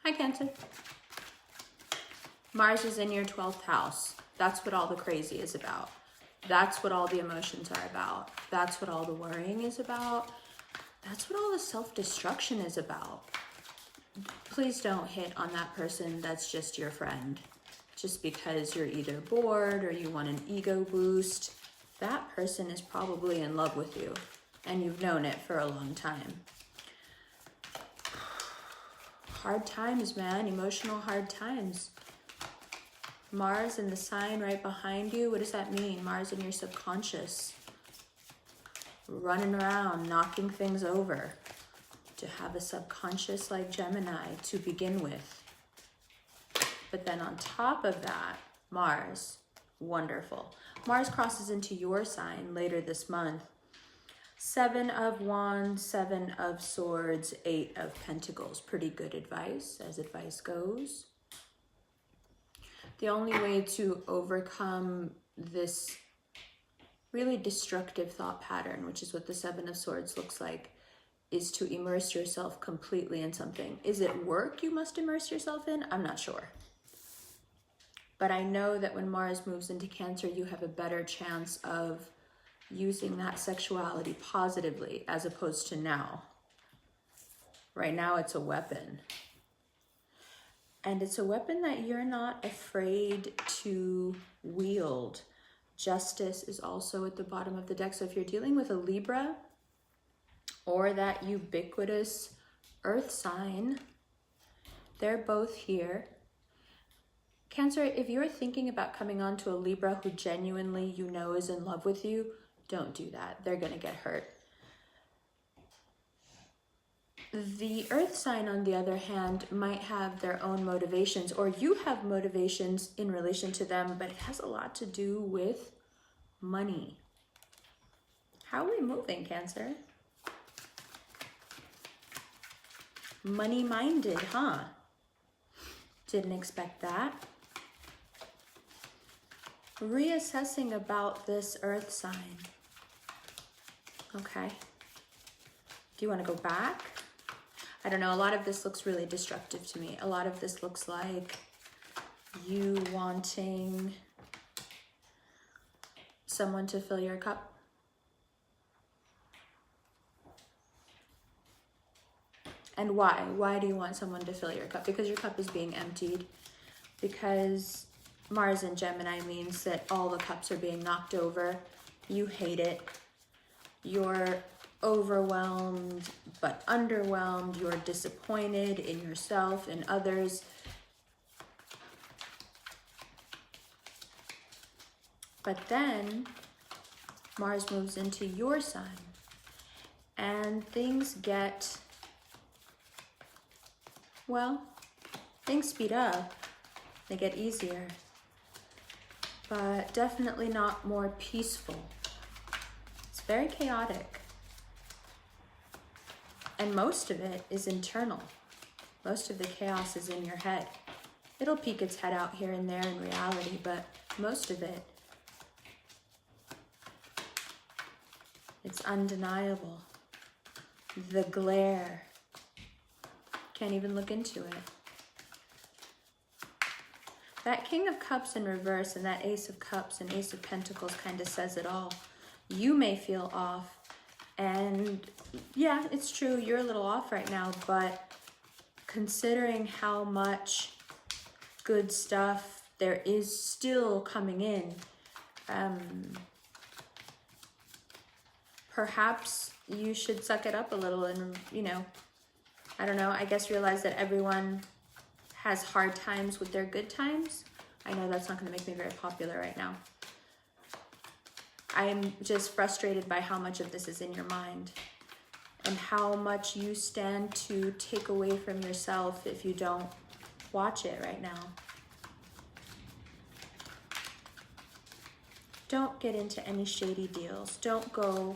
Hi, Cancer. Mars is in your 12th house. That's what all the crazy is about. That's what all the emotions are about. That's what all the worrying is about. That's what all the self-destruction is about. Please don't hit on that person that's just your friend. Just because you're either bored or you want an ego boost. That person is probably in love with you and you've known it for a long time. Hard times, man. Emotional hard times. Mars in the sign right behind you. What does that mean? Mars in your subconscious. Running around, knocking things over. To have a subconscious like Gemini to begin with. But then on top of that, Mars. Wonderful. Mars crosses into your sign later this month. 7 of Wands, 7 of Swords, 8 of Pentacles. Pretty good advice, as advice goes. The only way to overcome this really destructive thought pattern, which is what the 7 of Swords looks like, is to immerse yourself completely in something. Is it work you must immerse yourself in? I'm not sure. But I know that when Mars moves into Cancer, you have a better chance of using that sexuality positively as opposed to now. Right now it's a weapon. And it's a weapon that you're not afraid to wield. Justice is also at the bottom of the deck. So if you're dealing with a Libra or that ubiquitous earth sign, they're both here. Cancer, if you're thinking about coming on to a Libra who genuinely you know is in love with you, don't do that. They're going to get hurt. The earth sign, on the other hand, might have their own motivations, or you have motivations in relation to them, but it has a lot to do with money. How are we moving, Cancer? Money-minded, huh? Didn't expect that. Reassessing about this earth sign. Okay. Do you want to go back? I don't know. A lot of this looks really destructive to me. A lot of this looks like you wanting someone to fill your cup. And why? Why do you want someone to fill your cup? Because your cup is being emptied. Because Mars in Gemini means that all the cups are being knocked over. You hate it. You're overwhelmed but underwhelmed. You're disappointed in yourself and others. But then Mars moves into your sign and things get, well, things speed up. They get easier, but definitely not more peaceful. It's very chaotic. And most of it is internal. Most of the chaos is in your head. It'll peek its head out here and there in reality, but most of it, it's undeniable. The glare. Can't even look into it. That King of Cups in reverse and that Ace of Cups and Ace of Pentacles kind of says it all. You may feel off. And yeah, it's true, you're a little off right now, but considering how much good stuff there is still coming in, perhaps you should suck it up a little and, you know, I don't know, I guess realize that everyone has hard times with their good times. I know that's not going to make me very popular right now. I'm just frustrated by how much of this is in your mind and how much you stand to take away from yourself if you don't watch it right now. Don't get into any shady deals. Don't go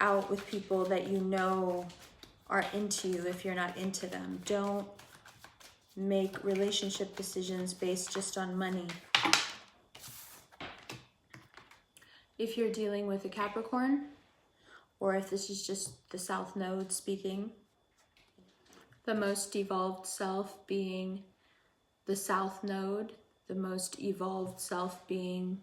out with people that you know are into you if you're not into them. Don't make relationship decisions based just on money. If you're dealing with a Capricorn, or if this is just the South Node speaking, The most evolved self being the South Node, the most evolved self being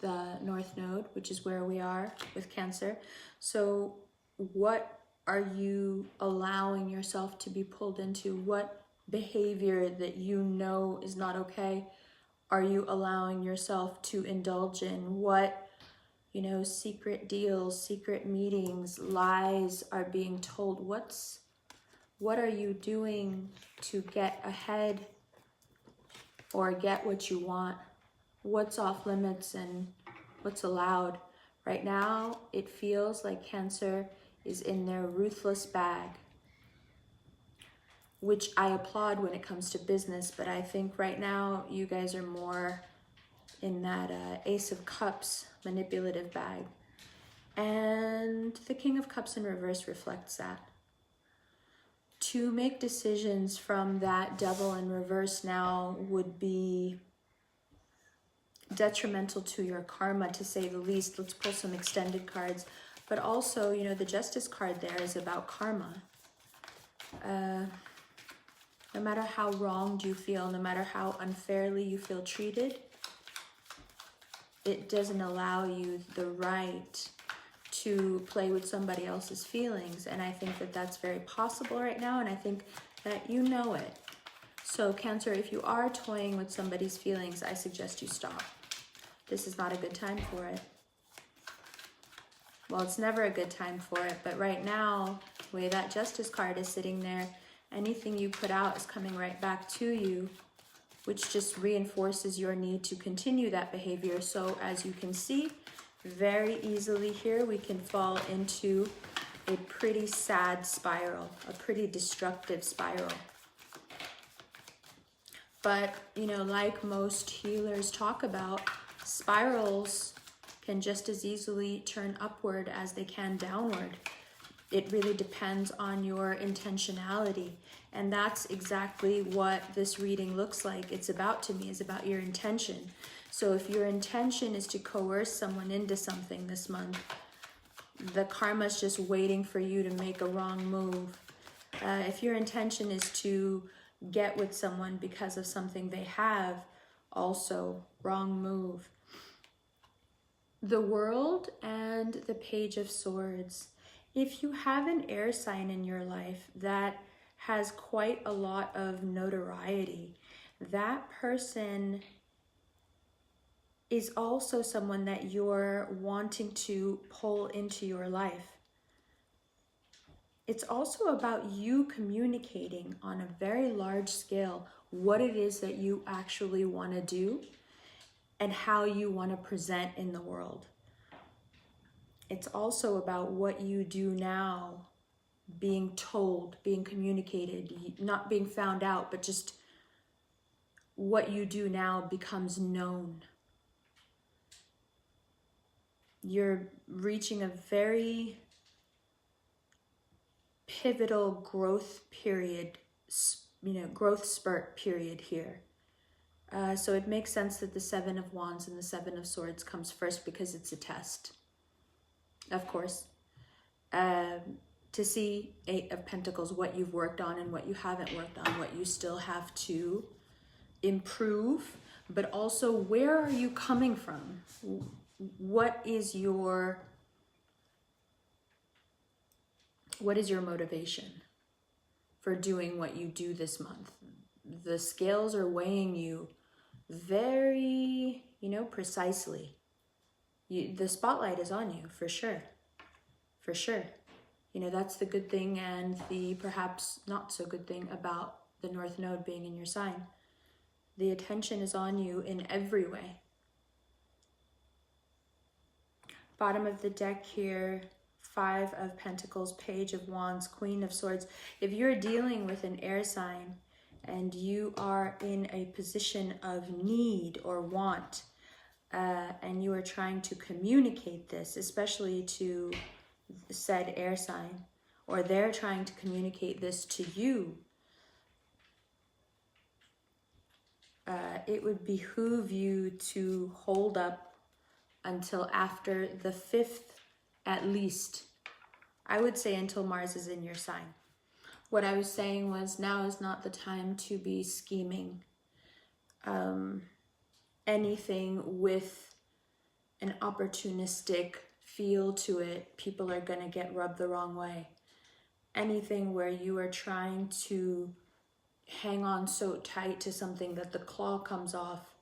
the North Node, which is where we are with Cancer. So what are you allowing yourself to be pulled into? What behavior that you know is not okay are you allowing yourself to indulge in? What, you know, secret deals, secret meetings, lies are being told? What are you doing to get ahead or get what you want? What's off limits and what's allowed? Right now, it feels like Cancer is in their ruthless bag, which I applaud when it comes to business, but I think right now you guys are more in that Ace of Cups manipulative bag. And the King of Cups in reverse reflects that. To make decisions from that Devil in reverse now would be detrimental to your karma, to say the least. Let's pull some extended cards. But also, you know, the Justice card there is about karma. No matter how wronged you feel, no matter how unfairly you feel treated, it doesn't allow you the right to play with somebody else's feelings. And I think that that's very possible right now, and I think that you know it. So Cancer, if you are toying with somebody's feelings, I suggest you stop. This is not a good time for it. Well, it's never a good time for it, but right now, the way that Justice card is sitting there, anything you put out is coming right back to you, which just reinforces your need to continue that behavior. So as you can see, very easily here, we can fall into a pretty sad spiral, a pretty destructive spiral. But, you know, like most healers talk about, spirals can just as easily turn upward as they can downward. It really depends on your intentionality. And that's exactly what this reading looks like. It's about, to me, is about your intention. So if your intention is to coerce someone into something this month, the karma's just waiting for you to make a wrong move. If your intention is to get with someone because of something they have, also wrong move. The World and the Page of Swords. If you have an air sign in your life that has quite a lot of notoriety, that person is also someone that you're wanting to pull into your life. It's also about you communicating on a very large scale what it is that you actually want to do and how you want to present in the world. It's also about what you do now, being told, being communicated, not being found out, but just what you do now becomes known. You're reaching a very pivotal growth period, growth spurt period here. So it makes sense that the Seven of Wands and the Seven of Swords comes first, because it's a test, of course. To see Eight of Pentacles, what you've worked on and what you haven't worked on, what you still have to improve, but also where are you coming from? What is your motivation for doing what you do this month? The scales are weighing you very, precisely. The spotlight is on you, for sure. For sure. That's the good thing and the perhaps not so good thing about the North Node being in your sign. The attention is on you in every way. Bottom of the deck here, Five of Pentacles, Page of Wands, Queen of Swords. If you're dealing with an air sign and you are in a position of need or want, and you are trying to communicate this, especially to said air sign, or they're trying to communicate this to you, it would behoove you to hold up until after the 5th, at least. I would say until Mars is in your sign. What I was saying was, now is not the time to be scheming. Anything with an opportunistic feel to it, people are going to get rubbed the wrong way. Anything where you are trying to hang on so tight to something that the claw comes off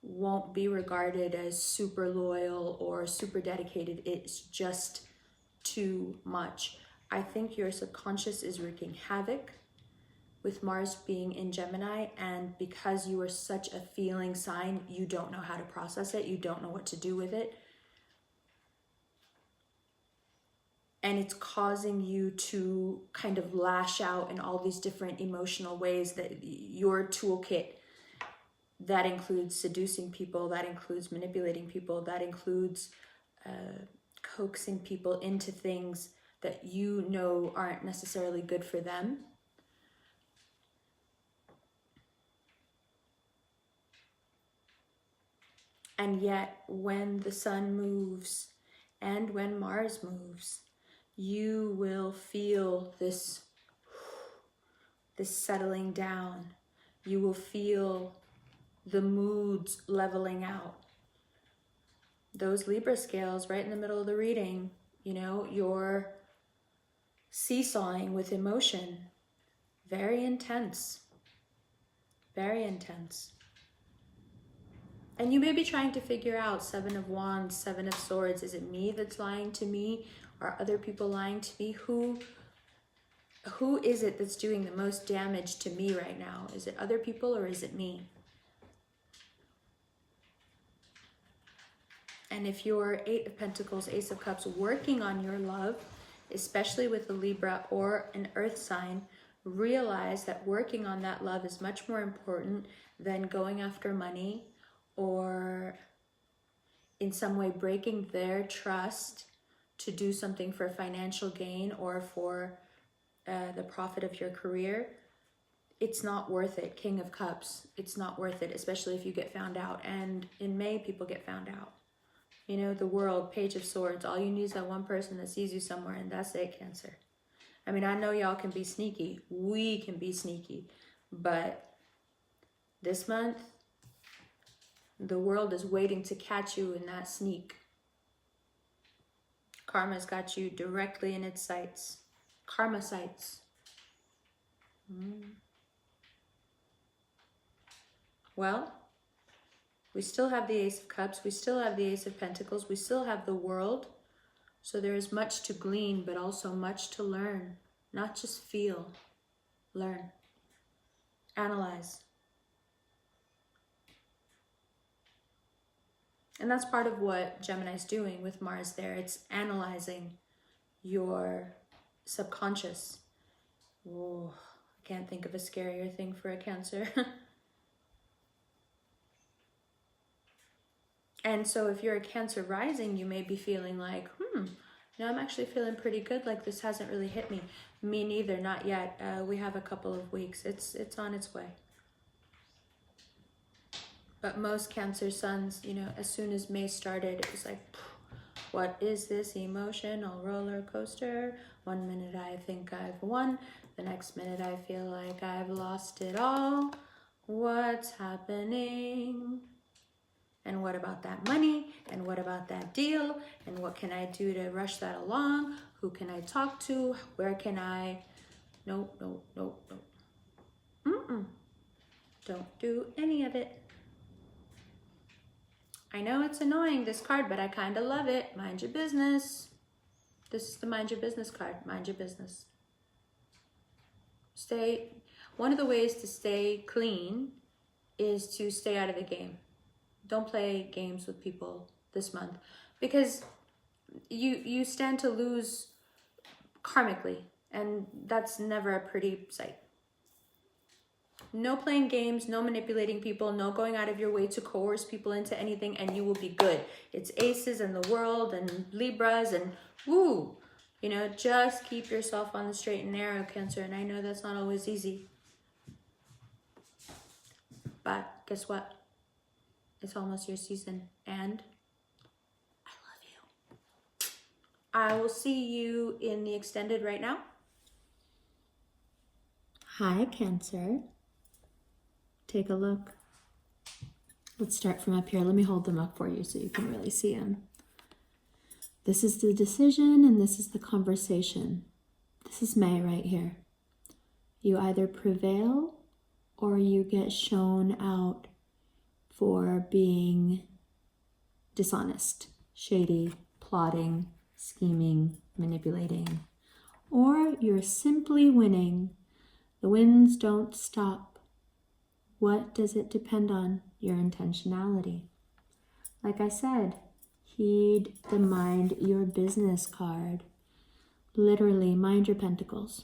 won't be regarded as super loyal or super dedicated. It's just too much. I think your subconscious is wreaking havoc with Mars being in Gemini, and because you are such a feeling sign, you don't know how to process it, you don't know what to do with it. And it's causing you to kind of lash out in all these different emotional ways, that your toolkit, that includes seducing people, that includes manipulating people, that includes coaxing people into things that you know aren't necessarily good for them. And yet, when the sun moves and when Mars moves, you will feel this settling down. You will feel the moods leveling out. Those Libra scales right in the middle of the reading, you know, you're seesawing with emotion. Very intense. Very intense. And you may be trying to figure out, 7 of Wands, 7 of Swords, is it me that's lying to me? Are other people lying to me? Who is it that's doing the most damage to me right now? Is it other people or is it me? And if you're 8 of Pentacles, Ace of Cups, working on your love, especially with a Libra or an Earth sign, realize that working on that love is much more important than going after money or in some way breaking their trust to do something for financial gain or for the profit of your career. It's not worth it. King of Cups, it's not worth it, especially if you get found out. And in May, people get found out. You know, the World, Page of Swords, all you need is that one person that sees you somewhere, and that's it, Cancer. I mean, I know y'all can be sneaky. We can be sneaky. But this month, the world is waiting to catch you in that sneak. Karma's got you directly in its sights. Karma sights. Well, we still have the Ace of Cups. We still have the Ace of Pentacles. We still have the World. So there is much to glean, but also much to learn. Not just feel. Learn. Analyze. And that's part of what Gemini's doing with Mars there. It's analyzing your subconscious. Oh, I can't think of a scarier thing for a Cancer. And so if you're a Cancer rising, you may be feeling like, I'm actually feeling pretty good. Like this hasn't really hit me. Me neither, not yet. We have a couple of weeks. It's on its way. But most Cancer suns, you know, as soon as May started, it was like, what is this emotional roller coaster? 1 minute I think I've won. The next minute I feel like I've lost it all. What's happening? And what about that money? And what about that deal? And what can I do to rush that along? Who can I talk to? Where can I? Nope. Don't do any of it. I know it's annoying, this card, but I kind of love it. Mind your business. This is the mind your business card. Mind your business. One of the ways to stay clean is to stay out of the game. Don't play games with people this month, because you stand to lose karmically, and that's never a pretty sight. No playing games, no manipulating people, no going out of your way to coerce people into anything, and you will be good. It's aces and the World and Libras and woo. You know, just keep yourself on the straight and narrow, Cancer, and I know that's not always easy. But guess what? It's almost your season, and I love you. I will see you in the extended right now. Hi, Cancer. Take a look. Let's start from up here. Let me hold them up for you so you can really see them. This is the decision and this is the conversation. This is May right here. You either prevail or you get shown out for being dishonest, shady, plotting, scheming, manipulating, or you're simply winning. The wins don't stop. What does it depend on? Your intentionality. Like I said, heed the mind your business card. Literally, mind your pentacles.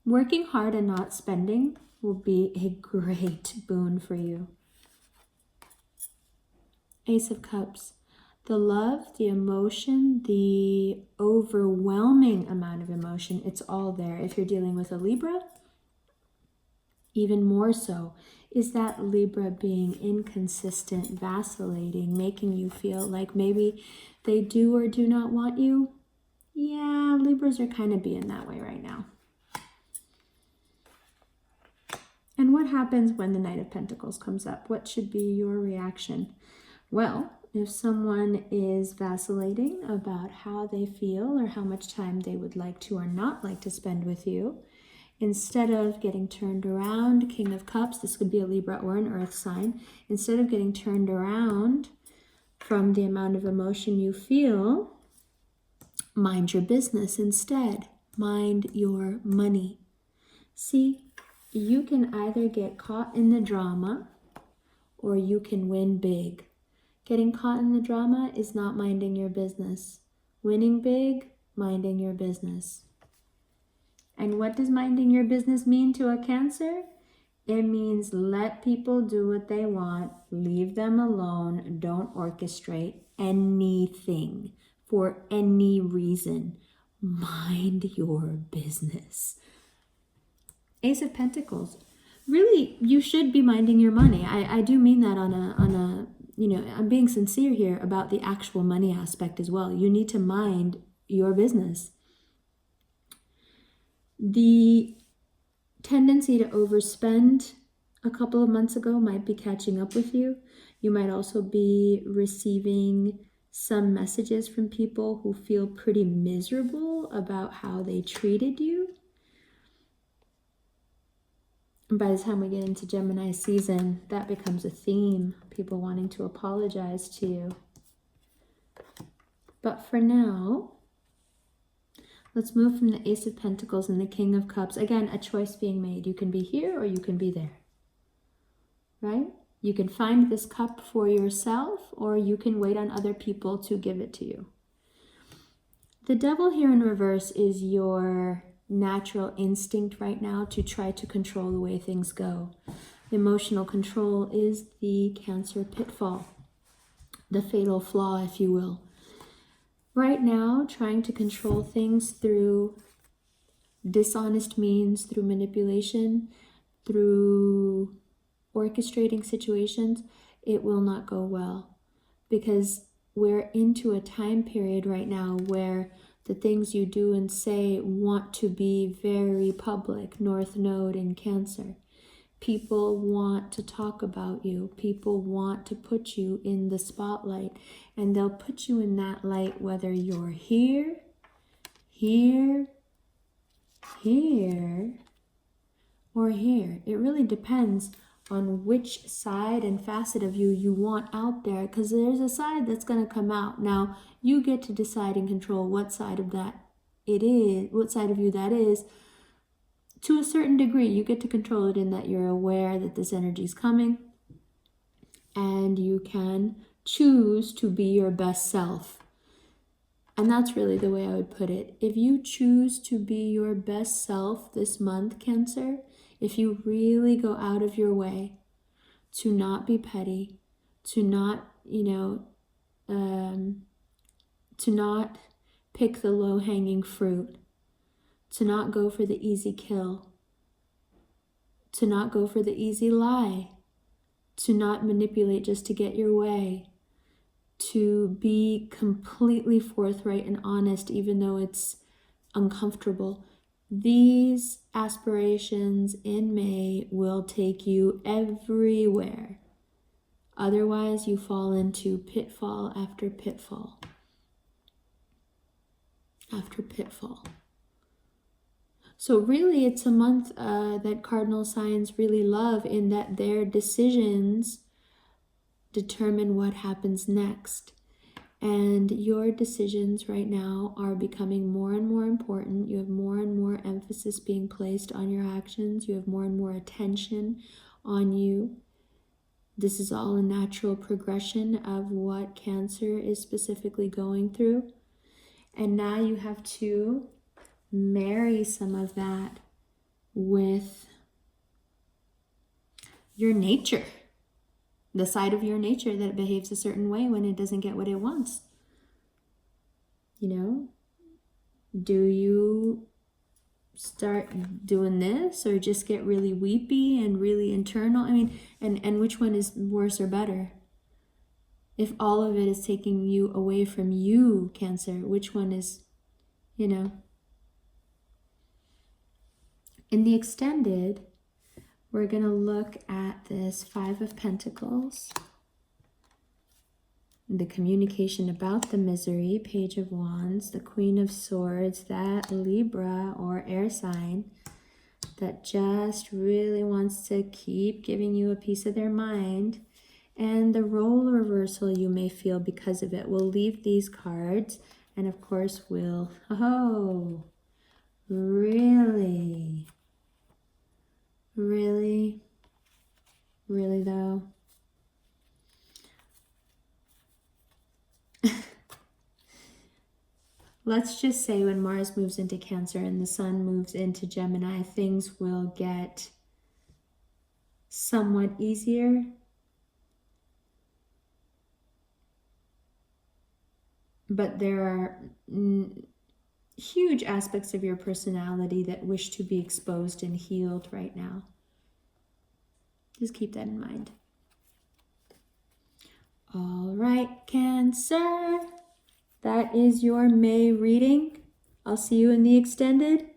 Working hard and not spending will be a great boon for you. Ace of Cups. The love, the emotion, the overwhelming amount of emotion, it's all there. If you're dealing with a Libra, even more so. Is that Libra being inconsistent, vacillating, making you feel like maybe they do or do not want you? Yeah, Libras are kind of being that way right now. And what happens when the Knight of Pentacles comes up? What should be your reaction? Well, if someone is vacillating about how they feel or how much time they would like to or not like to spend with you, instead of getting turned around, King of Cups, this could be a Libra or an Earth sign, instead of getting turned around from the amount of emotion you feel, mind your business instead. Mind your money. See, you can either get caught in the drama or you can win big. Getting caught in the drama is not minding your business. Winning big, minding your business. And what does minding your business mean to a Cancer? It means let people do what they want, leave them alone, don't orchestrate anything for any reason. Mind your business. Ace of Pentacles. Really, you should be minding your money. I do mean that on a I'm being sincere here about the actual money aspect as well. You need to mind your business. The tendency to overspend a couple of months ago might be catching up with you. You might also be receiving some messages from people who feel pretty miserable about how they treated you. And by the time we get into Gemini season, that becomes a theme. People wanting to apologize to you. But for now, let's move from the Ace of Pentacles and the King of Cups. Again, a choice being made. You can be here or you can be there. Right? You can find this cup for yourself or you can wait on other people to give it to you. The Devil here in reverse is your natural instinct right now to try to control the way things go. Emotional control is the Cancer pitfall, the fatal flaw, if you will. Right now, trying to control things through dishonest means, through manipulation, through orchestrating situations, it will not go well, because we're into a time period right now where the things you do and say want to be very public. North Node in Cancer. People want to talk about you. People want to put you in the spotlight. And they'll put you in that light whether you're here, here, here, or here. It really depends on which side and facet of you you want out there, because there's a side that's going to come out. Now, you get to decide and control what side of that it is, what side of you that is. To a certain degree, you get to control it in that you're aware that this energy is coming and you can choose to be your best self. And that's really the way I would put it. If you choose to be your best self this month, Cancer, if you really go out of your way to not be petty, to not, to not pick the low-hanging fruit, to not go for the easy kill, to not go for the easy lie, to not manipulate just to get your way, to be completely forthright and honest even though it's uncomfortable. These aspirations in May will take you everywhere. Otherwise, you fall into pitfall after pitfall after pitfall. So really, it's a month that cardinal signs really love, in that their decisions determine what happens next. And your decisions right now are becoming more and more important. You have more and more emphasis being placed on your actions. You have more and more attention on you. This is all a natural progression of what Cancer is specifically going through. And now you have to marry some of that with your nature. The side of your nature that behaves a certain way when it doesn't get what it wants. You know, do you start doing this or just get really weepy and really internal? I mean, and which one is worse or better? If all of it is taking you away from you, Cancer, which one is, you know? In the extended, we're going to look at this Five of Pentacles, the communication about the misery, Page of Wands, the Queen of Swords, that Libra or air sign that just really wants to keep giving you a piece of their mind, and the role reversal you may feel because of it. We'll leave these cards, and of course we'll, oh, really? Really? Really though? Let's just say when Mars moves into Cancer and the Sun moves into Gemini, things will get somewhat easier. But there are huge aspects of your personality that wish to be exposed and healed right now. Just keep that in mind. All right, Cancer. That is your May reading. I'll see you in the extended.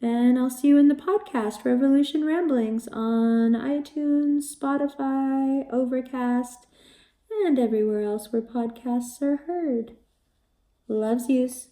And I'll see you in the podcast, Revolution Ramblings, on iTunes, Spotify, Overcast, and everywhere else where podcasts are heard. Loves yous.